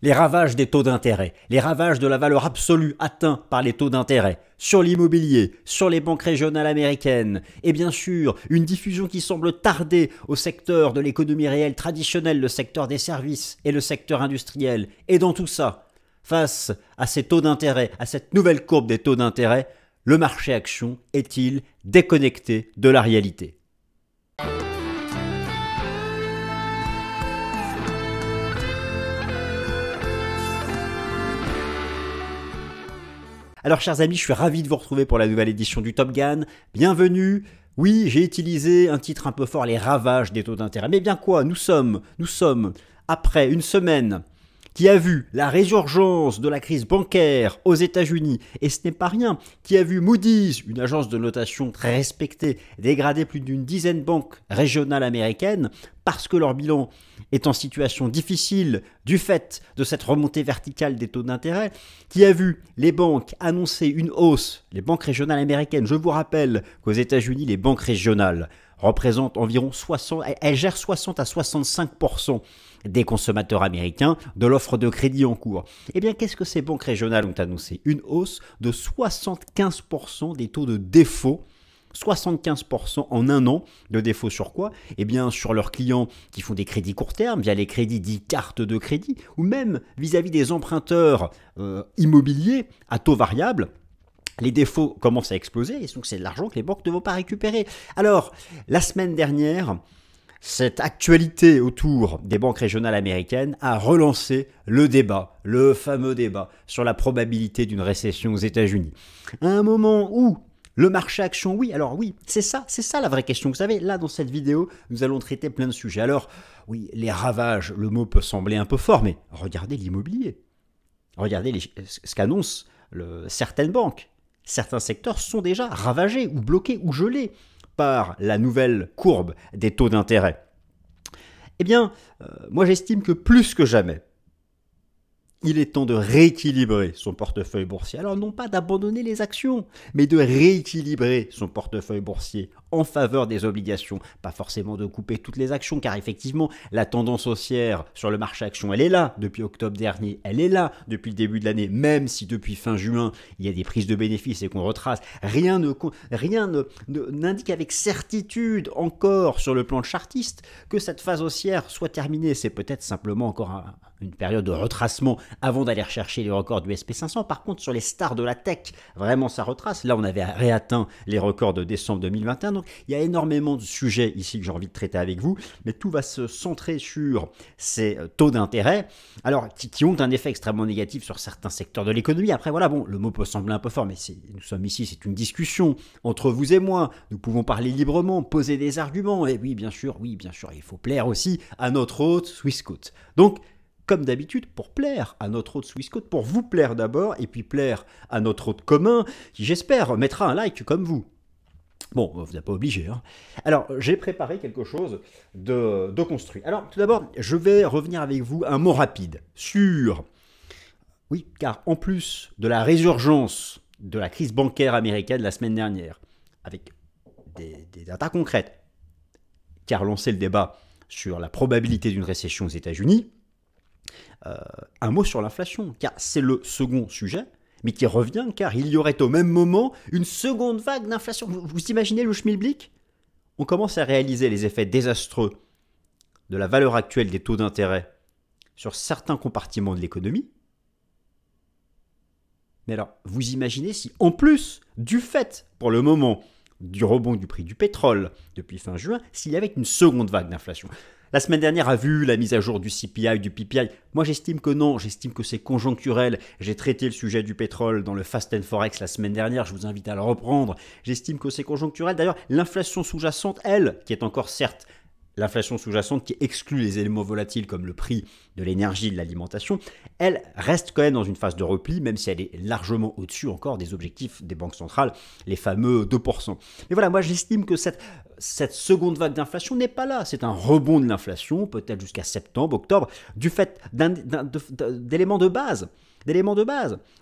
les ravages des taux d'intérêt, les ravages de la valeur absolue atteinte par les taux d'intérêt, sur l'immobilier, sur les banques régionales américaines, et bien sûr, une diffusion qui semble tarder au secteur de l'économie réelle traditionnelle, le secteur des services et le secteur industriel. Et dans tout ça, face à ces taux d'intérêt, à cette nouvelle courbe des taux d'intérêt, le marché action est-il déconnecté de la réalité ? Alors chers amis, je suis ravi de vous retrouver pour la nouvelle édition du Top Gun. Bienvenue. Oui, j'ai utilisé un titre un peu fort, les ravages des taux d'intérêt. Mais bien quoi, nous sommes après une semaine qui a vu la résurgence de la crise bancaire aux États-Unis, et ce n'est pas rien, qui a vu Moody's, une agence de notation très respectée, dégrader plus d'une dizaine de banques régionales américaines parce que leur bilan est en situation difficile du fait de cette remontée verticale des taux d'intérêt, qui a vu les banques annoncer une hausse, les banques régionales américaines. Je vous rappelle qu'aux États-Unis, les banques régionales représentent environ 60, elles gèrent 60 à 65% des consommateurs américains de l'offre de crédit en cours. Eh bien, qu'est-ce que ces banques régionales ont annoncé ? Une hausse de 75% des taux de défaut, 75% en un an de défaut sur quoi ? Eh bien, sur leurs clients qui font des crédits court terme, via les crédits dits cartes de crédit, ou même vis-à-vis des emprunteurs immobiliers à taux variable. Les défauts commencent à exploser et donc c'est de l'argent que les banques ne vont pas récupérer. Alors, la semaine dernière, cette actualité autour des banques régionales américaines a relancé le débat, le fameux débat sur la probabilité d'une récession aux États-Unis. À un moment où le marché action, oui, alors oui, c'est ça la vraie question. Vous savez, là dans cette vidéo, nous allons traiter plein de sujets. Alors, oui, les ravages, le mot peut sembler un peu fort, mais regardez l'immobilier. Regardez ce qu'annoncent certaines banques. Certains secteurs sont déjà ravagés ou bloqués ou gelés par la nouvelle courbe des taux d'intérêt. Eh bien, moi j'estime que plus que jamais, il est temps de rééquilibrer son portefeuille boursier. Alors non pas d'abandonner les actions, mais de rééquilibrer son portefeuille boursier en faveur des obligations. Pas forcément de couper toutes les actions, car effectivement, la tendance haussière sur le marché action, elle est là depuis octobre dernier, elle est là depuis le début de l'année, même si depuis fin juin, il y a des prises de bénéfices et qu'on retrace. Rien n'indique avec certitude encore sur le plan chartiste que cette phase haussière soit terminée. C'est peut-être simplement encore une période de retracement avant d'aller rechercher les records du SP500. Par contre, sur les stars de la tech, vraiment ça retrace. Là, on avait réatteint les records de décembre 2021. Donc, il y a énormément de sujets ici que j'ai envie de traiter avec vous. Mais tout va se centrer sur ces taux d'intérêt, alors qui ont un effet extrêmement négatif sur certains secteurs de l'économie. Après, voilà, bon, le mot peut sembler un peu fort, mais nous sommes ici, c'est une discussion entre vous et moi. Nous pouvons parler librement, poser des arguments. Et oui, bien sûr, il faut plaire aussi à notre hôte Swissquote. Donc, comme d'habitude, pour plaire à notre hôte Swissquote, pour vous plaire d'abord, et puis plaire à notre hôte commun, qui j'espère mettra un like comme vous. Bon, vous n'êtes pas obligé. Hein. Alors, j'ai préparé quelque chose de construit. Alors, tout d'abord, je vais revenir avec vous un mot rapide sur... Oui, car en plus de la résurgence de la crise bancaire américaine la semaine dernière, avec des datas concrètes, qui a relancé le débat sur la probabilité d'une récession aux États-Unis, un mot sur l'inflation, car c'est le second sujet, mais qui revient, car il y aurait au même moment une seconde vague d'inflation. Vous imaginez le schmilblick ? On commence à réaliser les effets désastreux de la valeur actuelle des taux d'intérêt sur certains compartiments de l'économie. Mais alors, vous imaginez si, en plus du fait, pour le moment, du rebond du prix du pétrole depuis fin juin, s'il y avait une seconde vague d'inflation. La semaine dernière a vu la mise à jour du CPI, du PPI. Moi, j'estime que non, j'estime que c'est conjoncturel. J'ai traité le sujet du pétrole dans le Fast and Forex la semaine dernière, je vous invite à le reprendre. J'estime que c'est conjoncturel. D'ailleurs, l'inflation sous-jacente, elle, qui est encore certes l'inflation sous-jacente qui exclut les éléments volatiles comme le prix de l'énergie et de l'alimentation, elle reste quand même dans une phase de repli, même si elle est largement au-dessus encore des objectifs des banques centrales, les fameux 2%. Mais voilà, moi j'estime que cette seconde vague d'inflation n'est pas là. C'est un rebond de l'inflation, peut-être jusqu'à septembre, octobre, du fait d'éléments de base.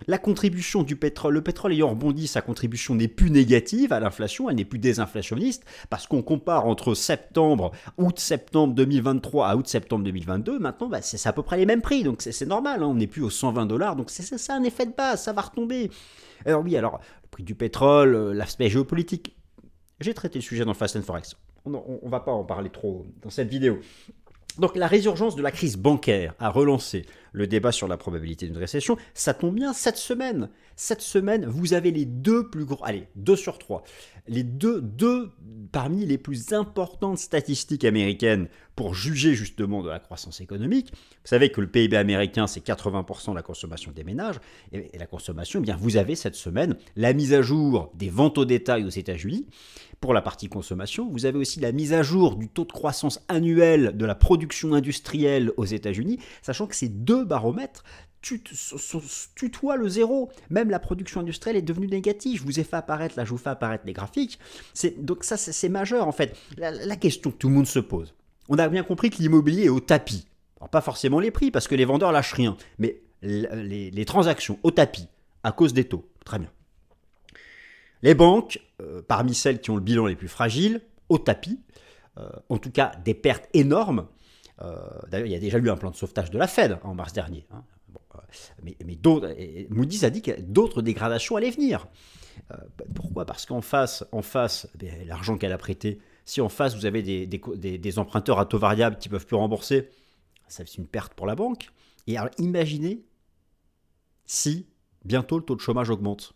La contribution du pétrole, le pétrole ayant rebondi, sa contribution n'est plus négative à l'inflation, elle n'est plus désinflationniste, parce qu'on compare entre août-septembre 2023 à août-septembre 2022, maintenant c'est c'est à peu près les mêmes prix, donc c'est normal, hein, on n'est plus aux 120 $, donc c'est un effet de base, ça va retomber. Alors oui, alors le prix du pétrole, l'aspect géopolitique, j'ai traité le sujet dans Fast and Forex, on ne va pas en parler trop dans cette vidéo. Donc la résurgence de la crise bancaire a relancé le débat sur la probabilité d'une récession. Ça tombe bien, cette semaine, vous avez les deux plus gros, allez, 2 sur 3, les deux parmi les plus importantes statistiques américaines pour juger justement de la croissance économique. Vous savez que le PIB américain, c'est 80% de la consommation des ménages. Et la consommation, eh bien, vous avez cette semaine la mise à jour des ventes au détail aux États-Unis. Pour la partie consommation, vous avez aussi la mise à jour du taux de croissance annuel de la production industrielle aux États-Unis, sachant que ces deux baromètres tutoient le zéro. Même la production industrielle est devenue négative. Je vous ai fait apparaître, là je vous fais apparaître les graphiques. Donc ça c'est majeur en fait. La question que tout le monde se pose. On a bien compris que l'immobilier est au tapis. Alors pas forcément les prix parce que les vendeurs lâchent rien, mais les transactions au tapis à cause des taux. Très bien. Les banques, parmi celles qui ont le bilan les plus fragiles, au tapis, en tout cas des pertes énormes. D'ailleurs, il y a déjà eu un plan de sauvetage de la Fed en mars dernier. Hein. Bon, mais Moody's a dit que d'autres dégradations allaient venir. Pourquoi? Parce qu'en face, l'argent qu'elle a prêté, si en face vous avez des emprunteurs à taux variable qui ne peuvent plus rembourser, ça c'est une perte pour la banque. Et alors imaginez si bientôt le taux de chômage augmente.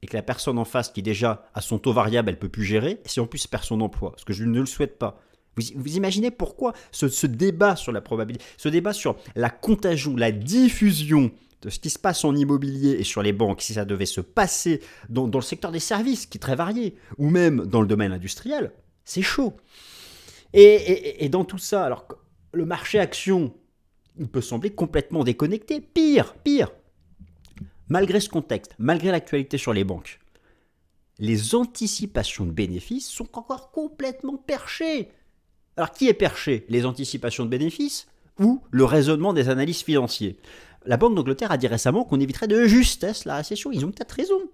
Et que la personne en face qui déjà a son taux variable, elle ne peut plus gérer, et si en plus perd son emploi, ce que je ne le souhaite pas. Vous imaginez pourquoi ce débat sur la probabilité, ce débat sur la contagion, la diffusion de ce qui se passe en immobilier et sur les banques, si ça devait se passer dans le secteur des services, qui est très varié, ou même dans le domaine industriel, c'est chaud. Et dans tout ça, alors le marché action, il peut sembler complètement déconnecté. Pire. Malgré ce contexte, malgré l'actualité sur les banques, les anticipations de bénéfices sont encore complètement perchées. Alors qui est perché? Les anticipations de bénéfices ou le raisonnement des analystes financiers? La Banque d'Angleterre a dit récemment qu'on éviterait de justesse la récession. Ils ont peut-être raison.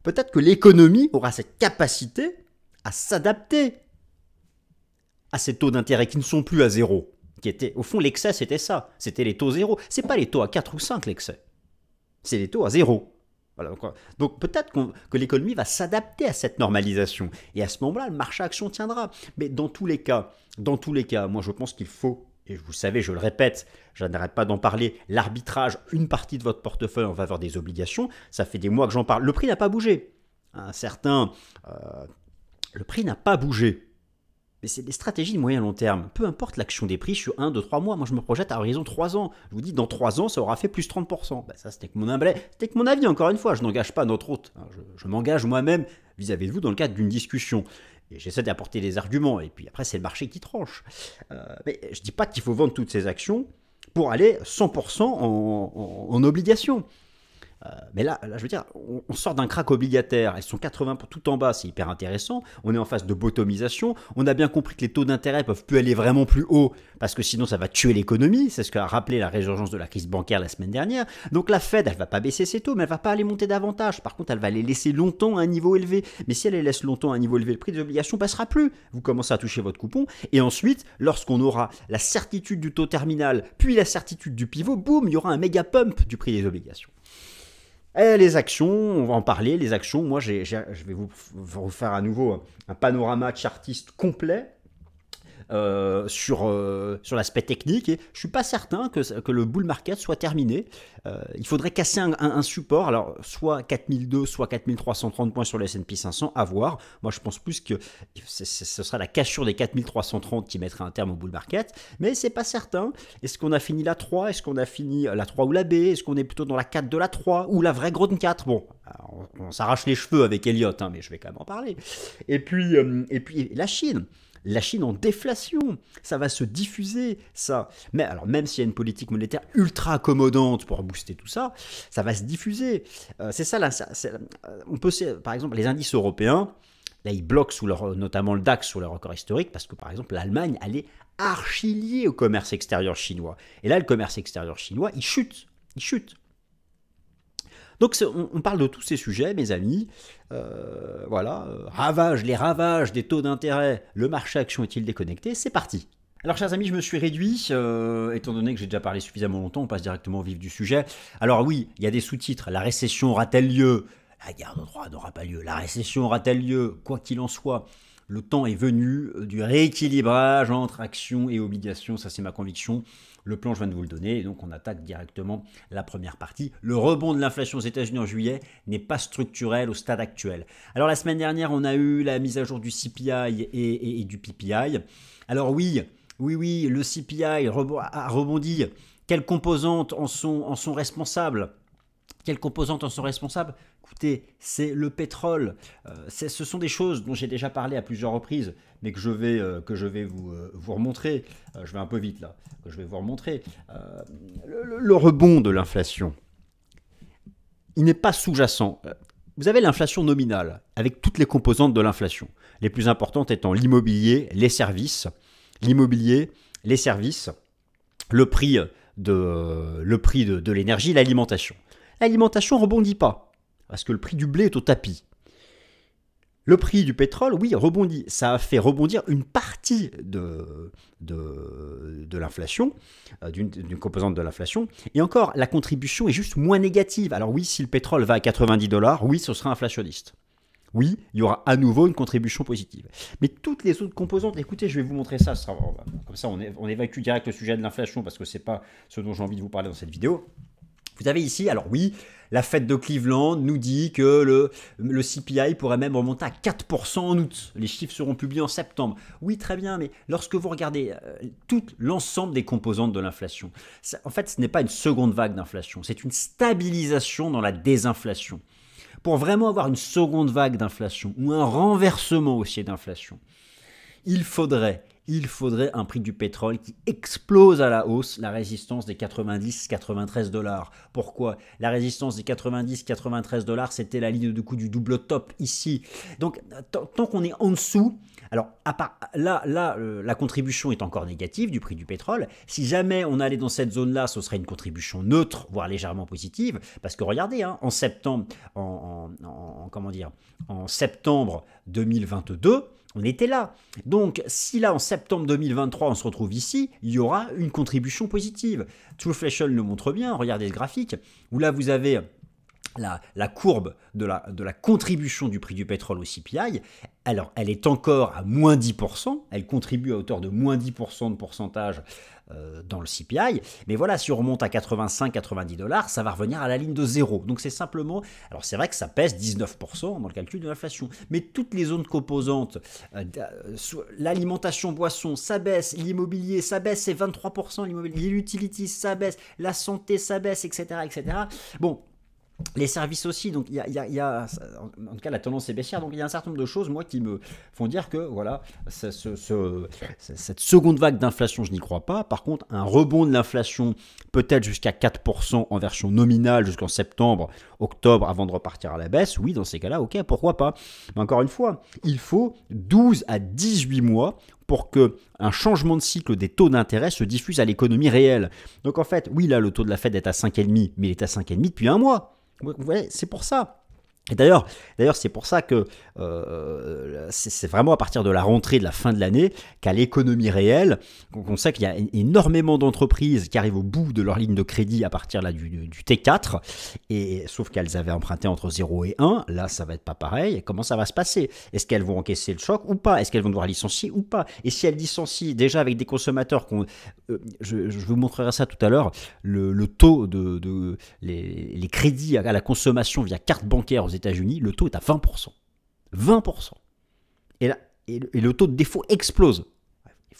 Peut-être que l'économie aura cette capacité à s'adapter à ces taux d'intérêt qui ne sont plus à zéro. Au fond, l'excès, c'était ça. C'était les taux zéro. Ce n'est pas les taux à 4 ou 5, l'excès. C'est les taux à zéro. Voilà, donc peut-être que l'économie va s'adapter à cette normalisation. Et à ce moment-là, le marché action tiendra. Mais dans tous les cas, moi je pense qu'il faut, et vous savez, je le répète, je n'arrête pas d'en parler, l'arbitrage, une partie de votre portefeuille en faveur des obligations, ça fait des mois que j'en parle. Le prix n'a pas bougé. Le prix n'a pas bougé. Mais c'est des stratégies de moyen long terme. Peu importe l'action des prix sur 1, 2, 3 mois. Moi, je me projette à horizon 3 ans. Je vous dis, dans 3 ans, ça aura fait plus 30%. Ça, c'était que mon avis, encore une fois. Je n'engage pas notre hôte. Je m'engage moi-même vis-à-vis de vous dans le cadre d'une discussion. Et j'essaie d'apporter des arguments. Et puis après, c'est le marché qui tranche. Mais je ne dis pas qu'il faut vendre toutes ces actions pour aller 100% en obligations. Mais là, je veux dire, on sort d'un crack obligataire, elles sont 80 tout en bas, c'est hyper intéressant, on est en phase de bottomisation, on a bien compris que les taux d'intérêt peuvent plus aller vraiment plus haut, parce que sinon ça va tuer l'économie, c'est ce qu'a rappelé la résurgence de la crise bancaire la semaine dernière, donc la Fed, elle va pas baisser ses taux, mais elle va pas aller monter davantage, par contre elle va les laisser longtemps à un niveau élevé, mais si elle les laisse longtemps à un niveau élevé, le prix des obligations passera plus, vous commencez à toucher votre coupon, et ensuite, lorsqu'on aura la certiditude du taux terminal, puis la certitude du pivot, boum, il y aura un méga pump du prix des obligations. Et les actions, on va en parler, les actions, moi je vais vous faire à nouveau un panorama chartiste complet sur l'aspect technique et je ne suis pas certain que le bull market soit terminé. Il faudrait casser un support, alors soit 4002, soit 4330 points sur le S&P 500, à voir. Moi je pense plus que ce sera la cassure des 4330 qui mettrait un terme au bull market, mais c'est pas certain. Est-ce qu'on a fini la 3? Est-ce qu'on a fini la 3 ou la B? Est-ce qu'on est plutôt dans la 4 de la 3 ou la vraie grande 4? Bon, on s'arrache les cheveux avec Elliott, hein, mais je vais quand même en parler. Et puis la Chine. La Chine en déflation, ça va se diffuser, ça. Mais alors, même s'il y a une politique monétaire ultra accommodante pour booster tout ça, ça va se diffuser. C'est ça, là, on peut, par exemple, les indices européens, là, ils bloquent notamment le DAX sous leur record historique, parce que, par exemple, l'Allemagne, elle est archi liée au commerce extérieur chinois. Et là, le commerce extérieur chinois, il chute. Donc on parle de tous ces sujets, mes amis. Voilà, les ravages des taux d'intérêt, le marché action est-il déconnecté? C'est parti. Alors, chers amis, je me suis réduit, étant donné que j'ai déjà parlé suffisamment longtemps, on passe directement au vif du sujet. Alors oui, il y a des sous-titres. La récession aura-t-elle lieu? La guerre de Troie n'aura pas lieu. La récession aura-t-elle lieu? Quoi qu'il en soit, le temps est venu du rééquilibrage entre actions et obligations. Ça, c'est ma conviction. Le plan, je viens de vous le donner. Et donc, on attaque directement la première partie. Le rebond de l'inflation aux États-Unis en juillet n'est pas structurel au stade actuel. Alors, la semaine dernière, on a eu la mise à jour du CPI et du PPI. Alors oui, le CPI a rebondi. Quelles composantes en sont responsables? Quelles composantes en sont responsables? Écoutez, c'est le pétrole. Ce sont des choses dont j'ai déjà parlé à plusieurs reprises, mais que je vais vous remontrer. Je vais un peu vite là. Que je vais vous remontrer. Le rebond de l'inflation, il n'est pas sous-jacent. Vous avez l'inflation nominale, avec toutes les composantes de l'inflation. Les plus importantes étant l'immobilier, les services. L'immobilier, les services, le prix de l'énergie, l'alimentation. L'alimentation ne rebondit pas, parce que le prix du blé est au tapis. Le prix du pétrole, oui, rebondit. Ça a fait rebondir une partie de l'inflation, d'une composante de l'inflation. Et encore, la contribution est juste moins négative. Alors oui, si le pétrole va à $90, oui, ce sera inflationniste. Oui, il y aura à nouveau une contribution positive. Mais toutes les autres composantes, écoutez, je vais vous montrer ça. Comme ça, on évacue direct le sujet de l'inflation parce que ce n'est pas ce dont j'ai envie de vous parler dans cette vidéo. Vous avez ici, alors oui, la Fed de Cleveland nous dit que le CPI pourrait même remonter à 4% en août. Les chiffres seront publiés en septembre. Oui, très bien, mais lorsque vous regardez tout l'ensemble des composantes de l'inflation, en fait, ce n'est pas une seconde vague d'inflation, c'est une stabilisation dans la désinflation. Pour vraiment avoir une seconde vague d'inflation ou un renversement haussier d'inflation, il faudrait un prix du pétrole qui explose à la hausse la résistance des 90-93 $. Pourquoi? La résistance des 90-93 $, c'était la ligne de coup du double top ici. Donc, tant qu'on est en dessous, alors la contribution est encore négative du prix du pétrole. Si jamais on allait dans cette zone-là, ce serait une contribution neutre, voire légèrement positive. Parce que regardez, en septembre, en septembre 2022, on était là. Donc, si là, en septembre 2023, on se retrouve ici, il y aura une contribution positive. Trueflation le montre bien, regardez le graphique, où là, vous avez la courbe de la contribution du prix du pétrole au CPI. Alors, elle est encore à moins 10%, elle contribue à hauteur de moins 10% de pourcentage dans le CPI, mais voilà, si on remonte à 85-90 $, ça va revenir à la ligne de zéro. Donc c'est simplement, alors c'est vrai que ça pèse 19% dans le calcul de l'inflation, mais toutes les zones composantes, l'alimentation boisson, ça baisse, l'immobilier, ça baisse, c'est 23%, l'immobilier, l'utilities, ça baisse, la santé, ça baisse, etc. Bon, les services aussi, donc il y a, en tout cas la tendance est baissière, donc il y a un certain nombre de choses, moi, qui me font dire que voilà, cette seconde vague d'inflation, je n'y crois pas. Par contre, un rebond de l'inflation, peut-être jusqu'à 4% en version nominale jusqu'en septembre, octobre, avant de repartir à la baisse, oui, dans ces cas-là, ok, pourquoi pas. Mais encore une fois, il faut 12 à 18 mois pour qu'un changement de cycle des taux d'intérêt se diffuse à l'économie réelle. Donc en fait, oui, là, le taux de la Fed est à 5,5, mais il est à 5,5 depuis un mois. Vous voyez, c'est pour ça. Et d'ailleurs, c'est pour ça que c'est vraiment à partir de la rentrée de la fin de l'année qu'à l'économie réelle, on sait qu'il y a énormément d'entreprises qui arrivent au bout de leur ligne de crédit à partir là, du T4, et, sauf qu'elles avaient emprunté entre 0 et 1, là ça va être pas pareil. Et comment ça va se passer? Est-ce qu'elles vont encaisser le choc ou pas? Est-ce qu'elles vont devoir licencier ou pas? Et si elles licencient déjà avec des consommateurs, je vous montrerai ça tout à l'heure, le taux les crédits à la consommation via carte bancaire aux États-Unis, le taux est à 20%. 20%. Et le taux de défaut explose.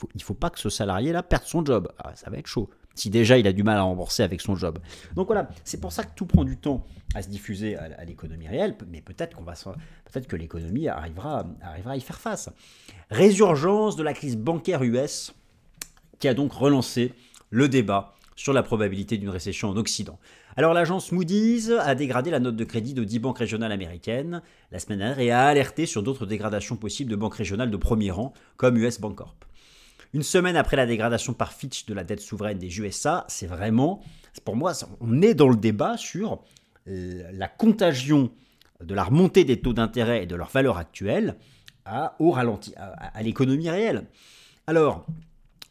Il ne faut pas que ce salarié-là perde son job. Ah, ça va être chaud. Si déjà il a du mal à rembourser avec son job. Donc voilà, c'est pour ça que tout prend du temps à se diffuser à l'économie réelle, mais peut-être que l'économie arrivera à y faire face. Résurgence de la crise bancaire US qui a donc relancé le débat sur la probabilité d'une récession en Occident. Alors l'agence Moody's a dégradé la note de crédit de 10 banques régionales américaines la semaine dernière et a alerté sur d'autres dégradations possibles de banques régionales de premier rang comme US Bancorp. Une semaine après la dégradation par Fitch de la dette souveraine des USA, c'est vraiment, pour moi, on est dans le débat sur la contagion de la remontée des taux d'intérêt et de leur valeur actuelle au ralenti, à l'économie réelle. Alors,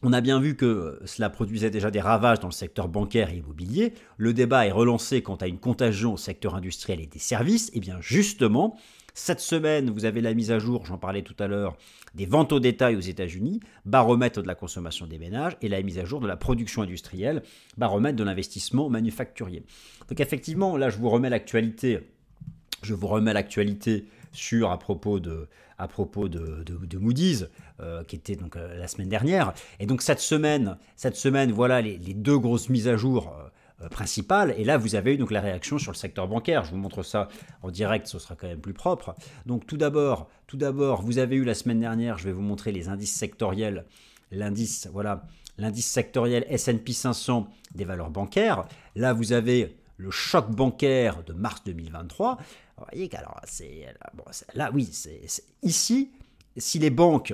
On a bien vu que cela produisait déjà des ravages dans le secteur bancaire et immobilier. Le débat est relancé quant à une contagion au secteur industriel et des services. Et bien justement, cette semaine, vous avez la mise à jour, j'en parlais tout à l'heure, des ventes au détail aux États-Unis, baromètre de la consommation des ménages, et la mise à jour de la production industrielle, baromètre de l'investissement manufacturier. Donc effectivement, là, je vous remets l'actualité sur à propos de Moody's, qui était donc la semaine dernière. Et donc cette semaine voilà les deux grosses mises à jour principales. Et là, vous avez eu donc la réaction sur le secteur bancaire. Je vous montre ça en direct, ce sera quand même plus propre. Donc tout d'abord, vous avez eu la semaine dernière, je vais vous montrer les indices sectoriels. L'indice sectoriel S&P 500 des valeurs bancaires. Là, vous avez le choc bancaire de mars 2023. Vous voyez qu'alors, ici, si les banques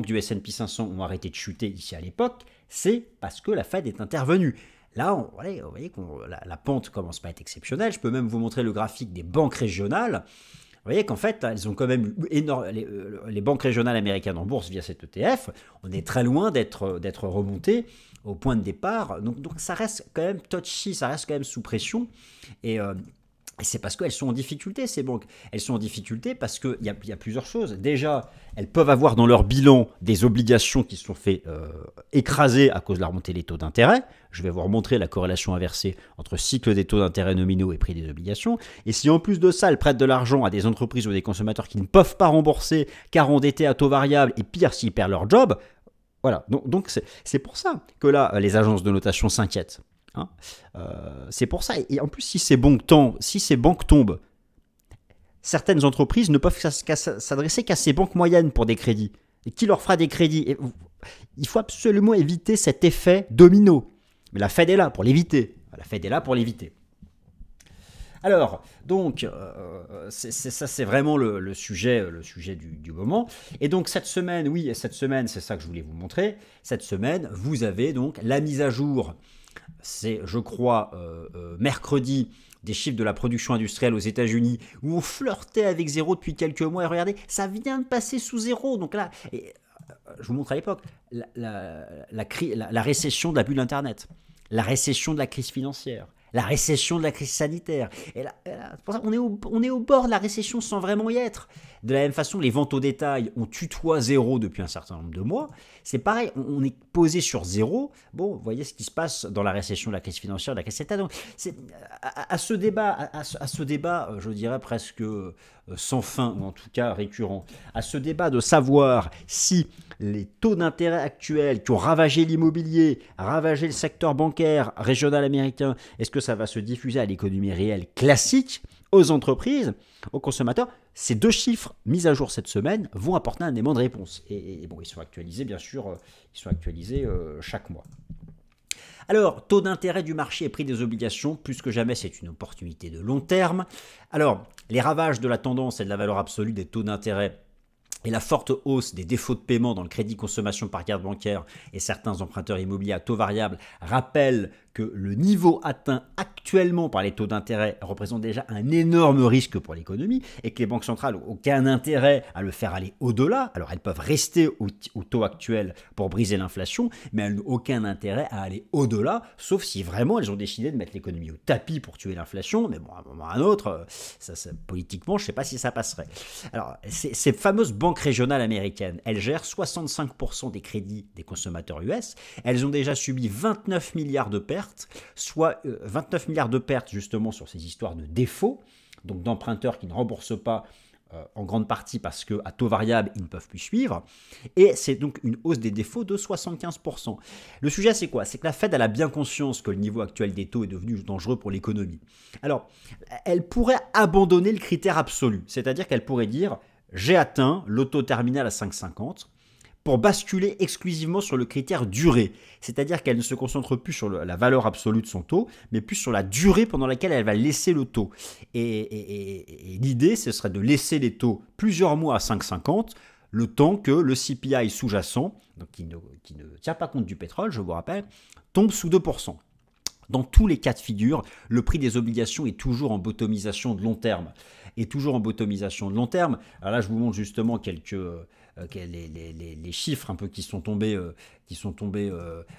du S&P 500 ont arrêté de chuter ici à l'époque, c'est parce que la Fed est intervenue. Là, vous voyez que la pente commence pas à être exceptionnelle. Je peux même vous montrer le graphique des banques régionales. Vous voyez qu'en fait, elles ont quand même les banques régionales américaines en bourse via cet ETF. On est très loin d'être remonté au point de départ. Donc ça reste quand même touchy, ça reste quand même sous pression. Et c'est parce qu'elles sont en difficulté, ces banques. Elles sont en difficulté parce qu'il y a plusieurs choses. Déjà, elles peuvent avoir dans leur bilan des obligations qui se sont fait écraser à cause de la remontée des taux d'intérêt. Je vais vous remontrer la corrélation inversée entre cycle des taux d'intérêt nominaux et prix des obligations. Et si en plus de ça, elles prêtent de l'argent à des entreprises ou des consommateurs qui ne peuvent pas rembourser car endettés à taux variable, et pire s'ils perdent leur job, voilà. Donc c'est pour ça que là, les agences de notation s'inquiètent. Hein, c'est pour ça. Et en plus, si ces banques tombent, certaines entreprises ne peuvent s'adresser qu'à ces banques moyennes pour des crédits. Et qui leur fera des crédits? Et il faut absolument éviter cet effet domino. Mais la Fed est là pour l'éviter. Alors, donc, c'est vraiment le sujet du moment. Et donc, cette semaine, c'est ça que je voulais vous montrer. Cette semaine, vous avez donc la mise à jour. C'est, je crois, mercredi, des chiffres de la production industrielle aux États-Unis, où on flirtait avec zéro depuis quelques mois. Et regardez, ça vient de passer sous zéro. Donc là, je vous montre à l'époque, la récession de la bulle Internet, la récession de la crise financière, la récession de la crise sanitaire. Et là, c'est pour ça qu'on est au bord de la récession sans vraiment y être. De la même façon, les ventes au détail, on tutoie zéro depuis un certain nombre de mois. C'est pareil, on est posé sur zéro. Bon, vous voyez ce qui se passe dans la récession de la crise financière, de la crise sanitaire. Donc, à ce débat, je dirais presque sans fin, ou en tout cas récurrent, à ce débat de savoir si les taux d'intérêt actuels qui ont ravagé l'immobilier, ravagé le secteur bancaire régional américain, est-ce que ça va se diffuser à l'économie réelle classique, aux entreprises, aux consommateurs? Ces deux chiffres mis à jour cette semaine vont apporter un élément de réponse. Et bon, ils sont actualisés, bien sûr, chaque mois. Alors, taux d'intérêt du marché et prix des obligations, plus que jamais, c'est une opportunité de long terme. Alors, les ravages de la tendance et de la valeur absolue des taux d'intérêt et la forte hausse des défauts de paiement dans le crédit consommation par carte bancaire et certains emprunteurs immobiliers à taux variable rappellent que le niveau atteint actuellement par les taux d'intérêt représente déjà un énorme risque pour l'économie et que les banques centrales n'ont aucun intérêt à le faire aller au-delà. Alors elles peuvent rester au taux actuel pour briser l'inflation, mais elles n'ont aucun intérêt à aller au-delà, sauf si vraiment elles ont décidé de mettre l'économie au tapis pour tuer l'inflation. Mais bon, à un moment ou à un autre, politiquement, je ne sais pas si ça passerait. Alors, ces fameuses banques régionales américaines, elles gèrent 65% des crédits des consommateurs US. Elles ont déjà subi 29 milliards de pertes, soit 29 milliards de pertes justement sur ces histoires de défauts, donc d'emprunteurs qui ne remboursent pas en grande partie parce qu'à taux variable, ils ne peuvent plus suivre. Et c'est donc une hausse des défauts de 75%. Le sujet, c'est quoi? C'est que la Fed elle a bien conscience que le niveau actuel des taux est devenu dangereux pour l'économie. Alors, elle pourrait abandonner le critère absolu, c'est-à-dire qu'elle pourrait dire « j'ai atteint le taux terminal à 5,50 » pour basculer exclusivement sur le critère durée. C'est-à-dire qu'elle ne se concentre plus sur la valeur absolue de son taux, mais plus sur la durée pendant laquelle elle va laisser le taux. Et l'idée, ce serait de laisser les taux plusieurs mois à 5,50, le temps que le CPI sous-jacent, donc qui ne tient pas compte du pétrole, je vous rappelle, tombe sous 2%. Dans tous les cas de figure, le prix des obligations est toujours en bottomisation de long terme. Alors là, je vous montre justement quelques les chiffres un peu qui sont tombés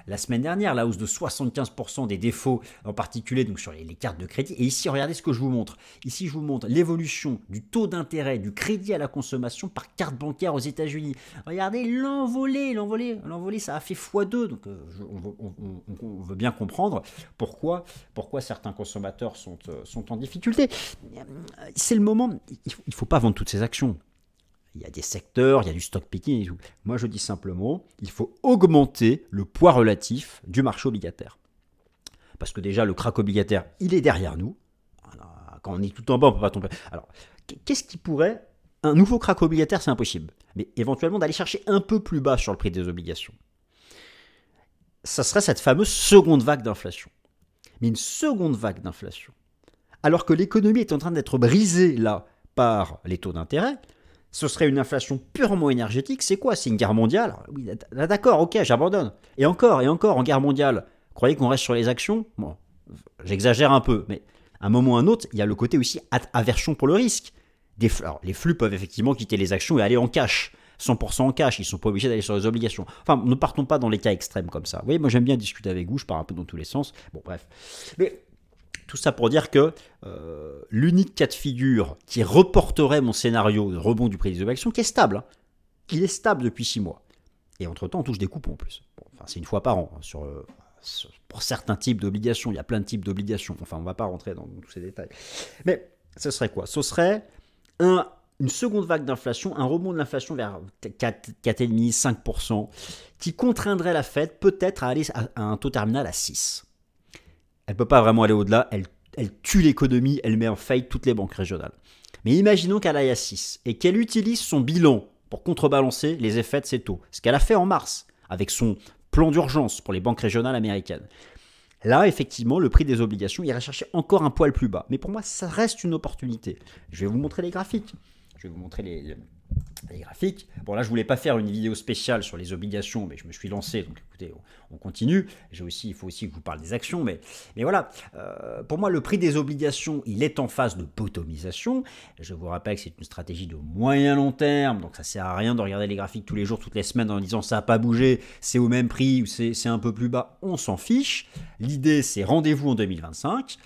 la semaine dernière, la hausse de 75% des défauts, en particulier donc sur les cartes de crédit. Et ici, regardez ce que je vous montre. Ici, je vous montre l'évolution du taux d'intérêt du crédit à la consommation par carte bancaire aux États-Unis. Regardez l'envolée, ça a fait x2. Donc, on veut bien comprendre pourquoi certains consommateurs sont en difficulté. C'est le moment, il ne faut pas vendre toutes ces actions. Il y a des secteurs, il y a du stock picking et tout. Moi, je dis simplement, il faut augmenter le poids relatif du marché obligataire. Parce que déjà, le krach obligataire, il est derrière nous. Quand on est tout en bas, on ne peut pas tomber. Alors, qu'est-ce qui pourrait... Un nouveau krach obligataire, c'est impossible. Mais éventuellement, d'aller chercher un peu plus bas sur le prix des obligations. Ça serait cette fameuse seconde vague d'inflation. Mais une seconde vague d'inflation. Alors que l'économie est en train d'être brisée, là, par les taux d'intérêt, ce serait une inflation purement énergétique. C'est quoi? C'est une guerre mondiale? Oui, d'accord, ok, j'abandonne. Et encore, en guerre mondiale, vous croyez qu'on reste sur les actions? Bon, j'exagère un peu, mais à un moment ou à un autre, il y a le côté aussi aversion pour le risque. Alors, les flux peuvent effectivement quitter les actions et aller en cash. 100% en cash, ils ne sont pas obligés d'aller sur les obligations. Enfin, ne partons pas dans les cas extrêmes comme ça. Vous voyez, moi j'aime bien discuter avec vous, je pars un peu dans tous les sens. Bon, bref. Mais tout ça pour dire que l'unique cas de figure qui reporterait mon scénario de rebond du prix des obligations, qui est stable, hein, il est stable depuis 6 mois. Et entre-temps, on touche des coupons en plus. Bon, enfin, c'est une fois par an. Pour certains types d'obligations, il y a plein de types d'obligations. Enfin, on ne va pas rentrer dans tous ces détails. Mais ce serait quoi? Ce serait une seconde vague d'inflation, un rebond de l'inflation vers 4,5%, 5%, qui contraindrait la Fed peut-être à aller à un taux terminal à 6%. Elle ne peut pas vraiment aller au-delà, elle tue l'économie, elle met en faillite toutes les banques régionales. Mais imaginons qu'elle aille à 6 et qu'elle utilise son bilan pour contrebalancer les effets de ces taux. Ce qu'elle a fait en mars avec son plan d'urgence pour les banques régionales américaines. Là, effectivement, le prix des obligations ira chercher encore un poil plus bas. Mais pour moi, ça reste une opportunité. Je vais vous montrer les graphiques. Je vais vous montrer les graphiques. Bon, là, je ne voulais pas faire une vidéo spéciale sur les obligations, mais je me suis lancé. Donc, écoutez, on continue. Il faut aussi que je vous parle des actions. Mais voilà, pour moi, le prix des obligations, il est en phase de bottomisation. Je vous rappelle que c'est une stratégie de moyen-long terme. Donc, ça ne sert à rien de regarder les graphiques tous les jours, toutes les semaines en disant ça n'a pas bougé, c'est au même prix ou c'est un peu plus bas. On s'en fiche. L'idée, c'est rendez-vous en 2025.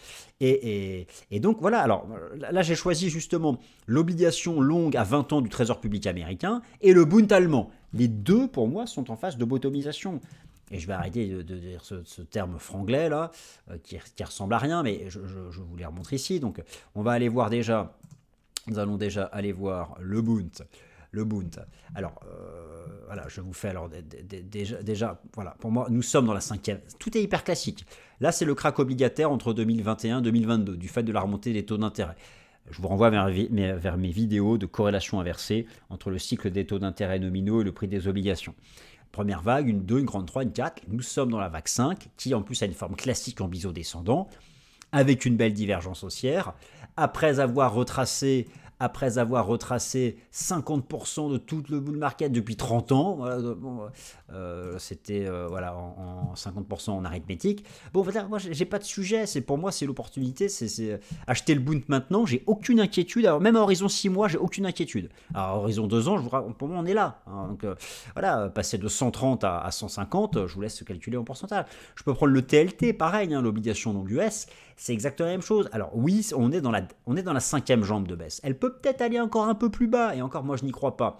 Et donc voilà, alors là j'ai choisi justement l'obligation longue à 20 ans du Trésor public américain et le Bund allemand. Les deux pour moi sont en phase de bottomisation. Et je vais arrêter de dire ce terme franglais là, qui ressemble à rien, mais je vous les remontre ici. Donc on va aller voir déjà, nous allons déjà aller voir le Bund. Alors, voilà, je vous fais alors déjà, voilà, pour moi, nous sommes dans la 5e. Tout est hyper classique. Là, c'est le krach obligataire entre 2021 et 2022, du fait de la remontée des taux d'intérêt. Je vous renvoie vers mes vidéos de corrélation inversée entre le cycle des taux d'intérêt nominaux et le prix des obligations. Première vague, une 2, une grande 3, une 4. Nous sommes dans la vague 5, qui en plus a une forme classique en biseau descendant, avec une belle divergence haussière. Après avoir retracé 50% de tout le bull market depuis 30 ans, voilà, c'était voilà, en 50% en arithmétique. Bon, moi, j'ai pas de sujet. Pour moi, c'est l'opportunité. C'est acheter le Bund maintenant. J'ai aucune inquiétude. Alors, même à horizon 6 mois, j'ai aucune inquiétude. Alors, à horizon 2 ans, pour moi, on est là. Hein, donc, voilà, passer de 130 à 150, je vous laisse calculer en pourcentage. Je peux prendre le TLT, pareil, hein, l'obligation longue US. C'est exactement la même chose. Alors oui, on est dans la 5e jambe de baisse. Elle peut peut-être aller encore un peu plus bas, et encore moi je n'y crois pas.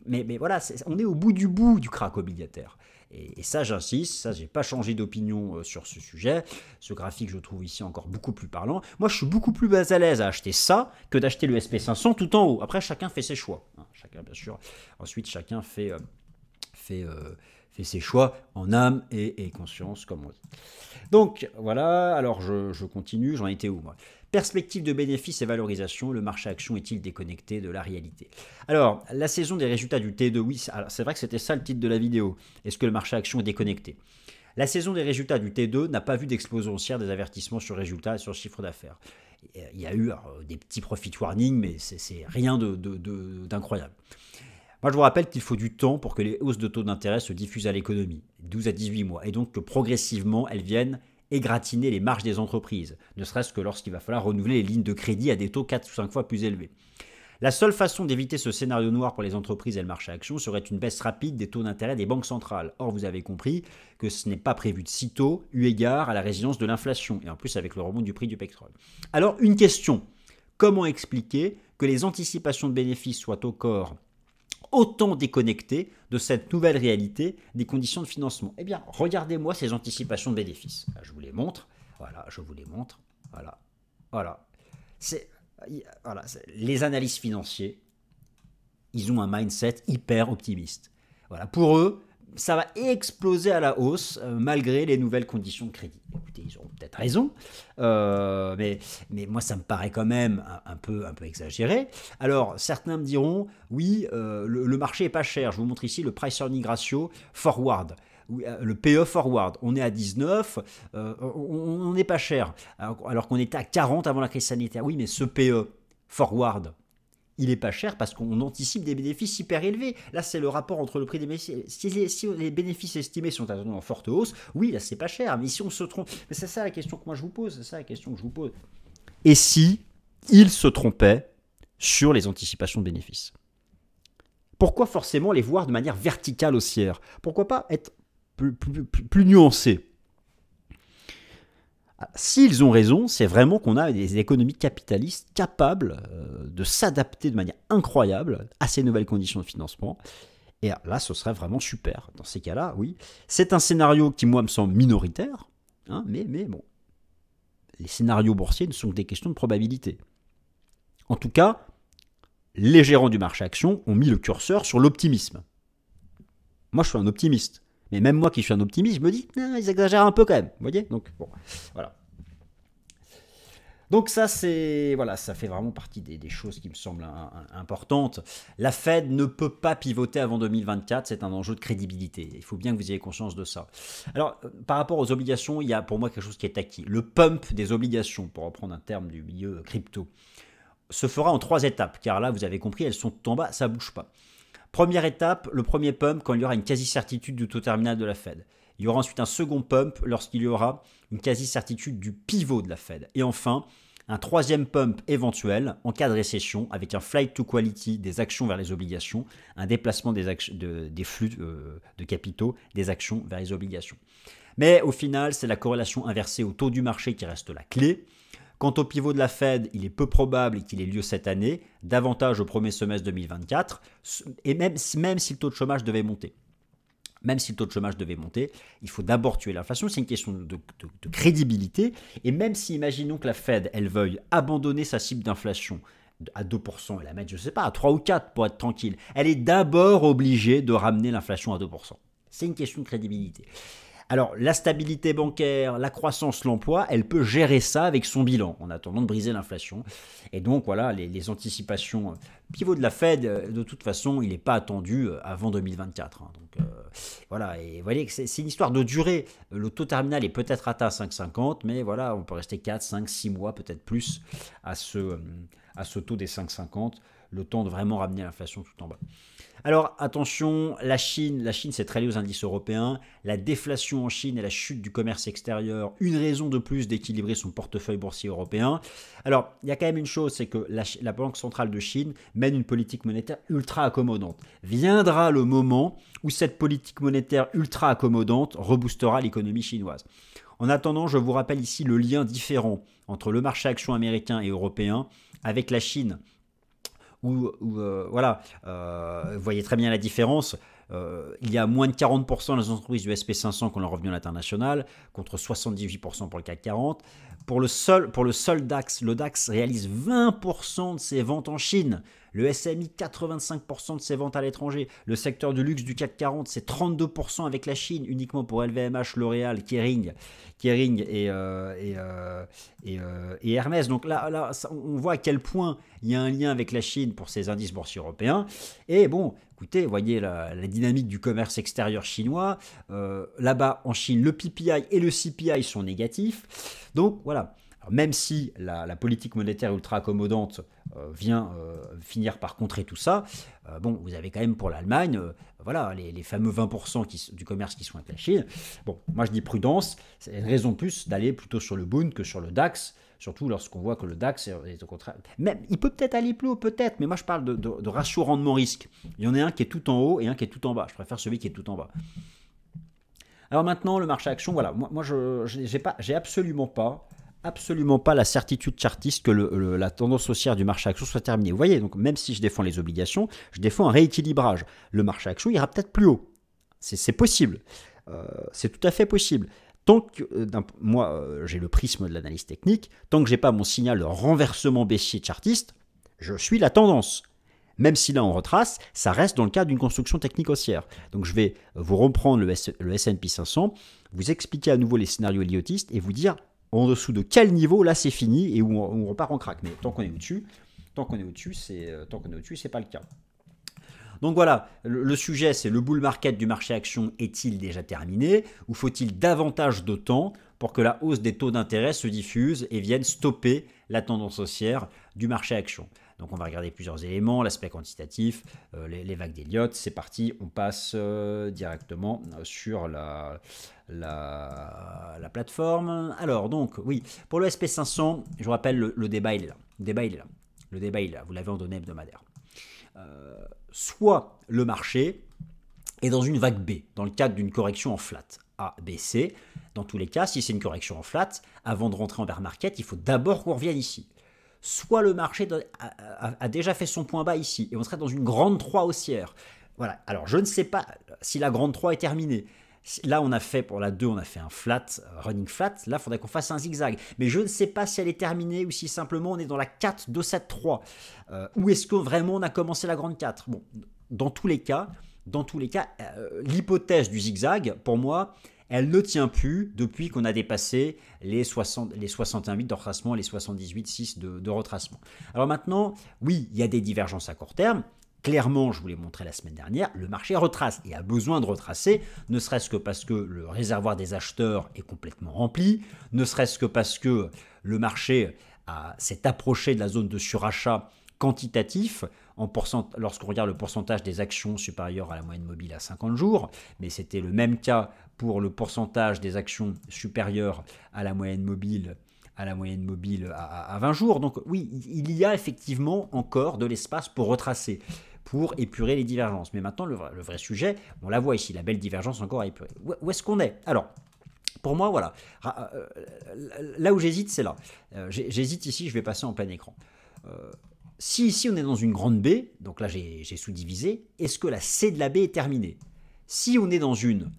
Mais voilà, on est au bout du krach obligataire. Et ça j'insiste, ça j'ai pas changé d'opinion sur ce sujet. Ce graphique je trouve ici encore beaucoup plus parlant. Moi je suis beaucoup plus à l'aise à acheter ça que d'acheter le SP500 tout en haut. Après chacun fait ses choix. Hein, chacun bien sûr. Ensuite chacun fait ses choix en âme et conscience, comme on dit. Donc, voilà, alors je continue, j'en étais où, moi? Perspective de bénéfices et valorisation, le marché action est-il déconnecté de la réalité? Alors, la saison des résultats du T2, oui, c'est vrai que c'était ça le titre de la vidéo. Est-ce que le marché action est déconnecté? La saison des résultats du T2 n'a pas vu d'explosion haussière des avertissements sur résultats et sur chiffre d'affaires. Il y a eu des petits profit warnings, mais c'est rien d'incroyable. Moi, je vous rappelle qu'il faut du temps pour que les hausses de taux d'intérêt se diffusent à l'économie, 12 à 18 mois, et donc que progressivement, elles viennent égratigner les marges des entreprises, ne serait-ce que lorsqu'il va falloir renouveler les lignes de crédit à des taux 4 ou 5 fois plus élevés. La seule façon d'éviter ce scénario noir pour les entreprises et le marché action serait une baisse rapide des taux d'intérêt des banques centrales. Or, vous avez compris que ce n'est pas prévu de sitôt, eu égard à la résilience de l'inflation, et en plus avec le rebond du prix du pétrole. Alors, une question. Comment expliquer que les anticipations de bénéfices soient au corps autant déconnectées de cette nouvelle réalité des conditions de financement? Eh bien, regardez-moi ces anticipations de bénéfices. Je vous les montre. Voilà, je vous les montre. Voilà. Voilà. Les analystes financiers, ils ont un mindset hyper optimiste. Voilà, pour eux, ça va exploser à la hausse malgré les nouvelles conditions de crédit. Écoutez, ils auront peut-être raison, mais moi ça me paraît quand même un peu exagéré. Alors certains me diront, oui, le marché est pas cher. Je vous montre ici le price earning ratio forward. Le PE forward, on est à 19, on n'est pas cher, alors qu'on était à 40 avant la crise sanitaire. Oui, mais ce PE forward, il n'est pas cher parce qu'on anticipe des bénéfices hyper élevés. Là, c'est le rapport entre le prix des bénéfices. Si les bénéfices estimés sont attendus en forte hausse, oui, là, c'est pas cher. Mais si on se trompe, mais c'est ça la question que moi je vous pose. C'est ça la question que je vous pose. Et si il se trompait sur les anticipations de bénéfices? Pourquoi forcément les voir de manière verticale haussière? Pourquoi pas être plus nuancé? S'ils ont raison, c'est vraiment qu'on a des économies capitalistes capables de s'adapter de manière incroyable à ces nouvelles conditions de financement. Et là, ce serait vraiment super. Dans ces cas-là, oui. C'est un scénario qui, moi, me semble minoritaire. Hein, mais bon, les scénarios boursiers ne sont que des questions de probabilité. En tout cas, les gérants du marché action ont mis le curseur sur l'optimisme. Moi, je suis un optimiste. Mais même moi qui suis un optimiste, je me dis, ils exagèrent un peu quand même. Vous voyez? Donc, bon, voilà. Donc ça, ça fait vraiment partie des choses qui me semblent importantes. La Fed ne peut pas pivoter avant 2024, c'est un enjeu de crédibilité. Il faut bien que vous ayez conscience de ça. Alors, par rapport aux obligations, il y a pour moi quelque chose qui est acquis. Le pump des obligations, pour reprendre un terme du milieu crypto, se fera en 3 étapes, car là, vous avez compris, elles sont tout en bas, ça ne bouge pas. Première étape, le premier pump quand il y aura une quasi-certitude du taux terminal de la Fed. Il y aura ensuite un second pump lorsqu'il y aura une quasi-certitude du pivot de la Fed. Et enfin, un troisième pump éventuel en cas de récession avec un flight to quality des actions vers les obligations, un déplacement des flux de capitaux des actions vers les obligations. Mais au final, c'est la corrélation inversée au taux du marché qui reste la clé. Quant au pivot de la Fed, il est peu probable qu'il ait lieu cette année, davantage au premier semestre 2024, et même si le taux de chômage devait monter. Même si le taux de chômage devait monter, il faut d'abord tuer l'inflation, c'est une question de crédibilité, et même si, imaginons que la Fed, elle veuille abandonner sa cible d'inflation à 2% et la mettre, je ne sais pas, à 3 ou 4 pour être tranquille, elle est d'abord obligée de ramener l'inflation à 2%. C'est une question de crédibilité. Alors, la stabilité bancaire, la croissance, l'emploi, elle peut gérer ça avec son bilan en attendant de briser l'inflation. Et donc, voilà, les anticipations pivot de la Fed, de toute façon, il n'est pas attendu avant 2024. Hein. Donc, voilà, et vous voyez que c'est une histoire de durée. Le taux terminal est peut-être atteint à 5,50, mais voilà, on peut rester 4, 5, 6 mois, peut-être plus à ce taux des 5,50, le temps de vraiment ramener l'inflation tout en bas. Alors attention, la Chine s'est très liée aux indices européens, la déflation en Chine et la chute du commerce extérieur, une raison de plus d'équilibrer son portefeuille boursier européen. Alors il y a quand même une chose, c'est que la Banque centrale de Chine mène une politique monétaire ultra accommodante. Viendra le moment où cette politique monétaire ultra accommodante reboostera l'économie chinoise. En attendant, je vous rappelle ici le lien différent entre le marché action américain et européen avec la Chine. Voilà, vous voyez très bien la différence. Il y a moins de 40% des entreprises du SP500 qui ont leur revenu à l'international, contre 78% pour le CAC 40. Pour le seul DAX, le DAX réalise 20% de ses ventes en Chine. Le SMI, 85% de ses ventes à l'étranger. Le secteur du luxe du CAC 40, c'est 32% avec la Chine, uniquement pour LVMH, L'Oréal, Kering et Hermès. Donc là, on voit à quel point il y a un lien avec la Chine pour ces indices boursiers européens. Et bon, écoutez, vous voyez la dynamique du commerce extérieur chinois. Là-bas, en Chine, le PPI et le CPI sont négatifs. Donc voilà. Alors, même si la politique monétaire ultra accommodante vient finir par contrer tout ça, bon, vous avez quand même pour l'Allemagne, voilà, les fameux 20% du commerce qui sont avec la Chine. Bon, moi je dis prudence, c'est une raison de plus d'aller plutôt sur le Bund que sur le DAX, surtout lorsqu'on voit que le DAX est au contraire. Même, il peut peut-être aller plus haut, peut-être, mais moi je parle de ratio rendement-risque. Il y en a un qui est tout en haut et un qui est tout en bas. Je préfère celui qui est tout en bas. Alors maintenant, le marché action, voilà, moi j'ai absolument pas la certitude chartiste que la tendance haussière du marché action soit terminée. Vous voyez, donc même si je défends les obligations, je défends un rééquilibrage. Le marché action ira peut-être plus haut. C'est possible. C'est tout à fait possible. Tant que, moi, j'ai le prisme de l'analyse technique, tant que je n'ai pas mon signal de renversement baissier chartiste, je suis la tendance. Même si là on retrace, ça reste dans le cadre d'une construction technique haussière. Donc je vais vous reprendre le S&P 500, vous expliquer à nouveau les scénarios Elliotistes et vous dire en dessous de quel niveau là c'est fini et où on repart en crack. Mais tant qu'on est au-dessus, c'est pas le cas. Donc voilà, le sujet c'est le bull market du marché action est-il déjà terminé ou faut-il davantage de temps pour que la hausse des taux d'intérêt se diffuse et vienne stopper la tendance haussière du marché action. Donc on va regarder plusieurs éléments, l'aspect quantitatif, les vagues d'Elliott, c'est parti, on passe directement sur la plateforme. Alors donc oui, pour le SP500, je vous rappelle le débat il est là. Le débat il est là, vous l'avez en données hebdomadaires. Soit le marché est dans une vague B, dans le cadre d'une correction en flat, A, B, C. Dans tous les cas, si c'est une correction en flat, avant de rentrer en bear market, il faut d'abord qu'on revienne ici. Soit le marché a déjà fait son point bas ici, et on serait dans une grande 3 haussière. Voilà, alors je ne sais pas si la grande 3 est terminée. Là, on a fait, pour la 2, on a fait un flat, running flat. Là, il faudrait qu'on fasse un zigzag. Mais je ne sais pas si elle est terminée ou si simplement on est dans la 4, 2, 7, 3. Ou est-ce que vraiment on a commencé la grande 4 ? Bon, dans tous les cas, l'hypothèse du zigzag, pour moi, elle ne tient plus depuis qu'on a dépassé les 61,8 de retracement, les 78,6 de retracement. Alors maintenant, oui, il y a des divergences à court terme. Clairement, je vous l'ai montré la semaine dernière, le marché retrace et a besoin de retracer, ne serait-ce que parce que le réservoir des acheteurs est complètement rempli, ne serait-ce que parce que le marché s'est approché de la zone de surachat quantitatif lorsqu'on regarde le pourcentage des actions supérieures à la moyenne mobile à 50 jours, mais c'était le même cas pour le pourcentage des actions supérieures à la moyenne mobile à 20 jours. Donc oui, il y a effectivement encore de l'espace pour retracer, pour épurer les divergences. Mais maintenant, le vrai sujet, on la voit ici, la belle divergence encore à épurer. Où est-ce qu'on est ? Alors, pour moi, voilà. Là où j'hésite, c'est là. J'hésite ici, je vais passer en plein écran. Si ici on est dans une grande B, donc là j'ai sous-divisé, est-ce que la C de la B est terminée ? Si on est dans une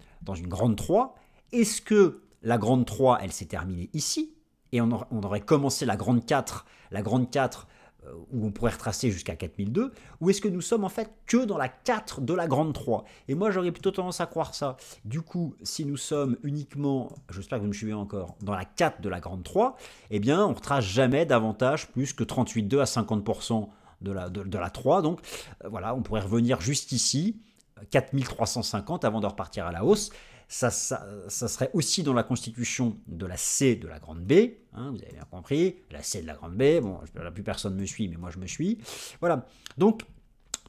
grande 3, est-ce que la grande 3, elle s'est terminée ici ? Et on aurait commencé la grande 4 où on pourrait retracer jusqu'à 4002, ou est-ce que nous sommes en fait que dans la 4 de la grande 3 ? Et moi j'aurais plutôt tendance à croire ça. Du coup, si nous sommes uniquement, j'espère que vous me suivez encore, dans la 4 de la grande 3, eh bien on ne retrace jamais davantage plus que 38,2 à 50% de la 3. Donc voilà, on pourrait revenir juste ici, 4350 avant de repartir à la hausse. Ça serait aussi dans la constitution de la C de la grande B, hein, vous avez bien compris, la C de la grande B, bon, plus personne ne me suit, mais moi je me suis. Voilà, donc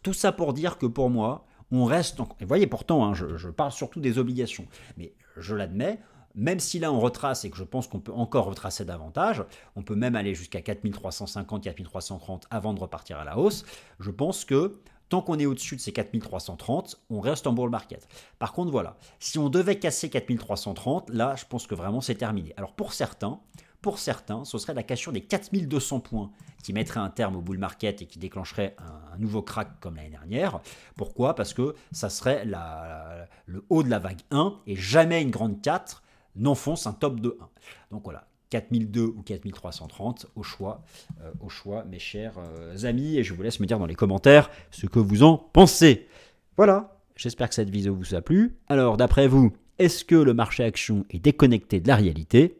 tout ça pour dire que pour moi, on reste, et vous voyez pourtant, hein, je parle surtout des obligations, mais je l'admets, même si là on retrace et que je pense qu'on peut encore retracer davantage, on peut même aller jusqu'à 4350, 4330 avant de repartir à la hausse, je pense que tant qu'on est au-dessus de ces 4330, on reste en bull market. Par contre, voilà, si on devait casser 4330, là, je pense que vraiment c'est terminé. Alors pour certains, ce serait la cassure des 4200 points qui mettrait un terme au bull market et qui déclencherait un nouveau crack comme l'année dernière. Pourquoi ? Parce que ça serait le haut de la vague 1 et jamais une grande 4 n'enfonce un top de 1. Donc voilà. 4002 ou 4330 au choix mes chers amis, et je vous laisse me dire dans les commentaires ce que vous en pensez. Voilà, j'espère que cette vidéo vous a plu. Alors d'après vous, est-ce que le marché action est déconnecté de la réalité ?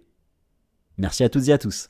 Merci à toutes et à tous.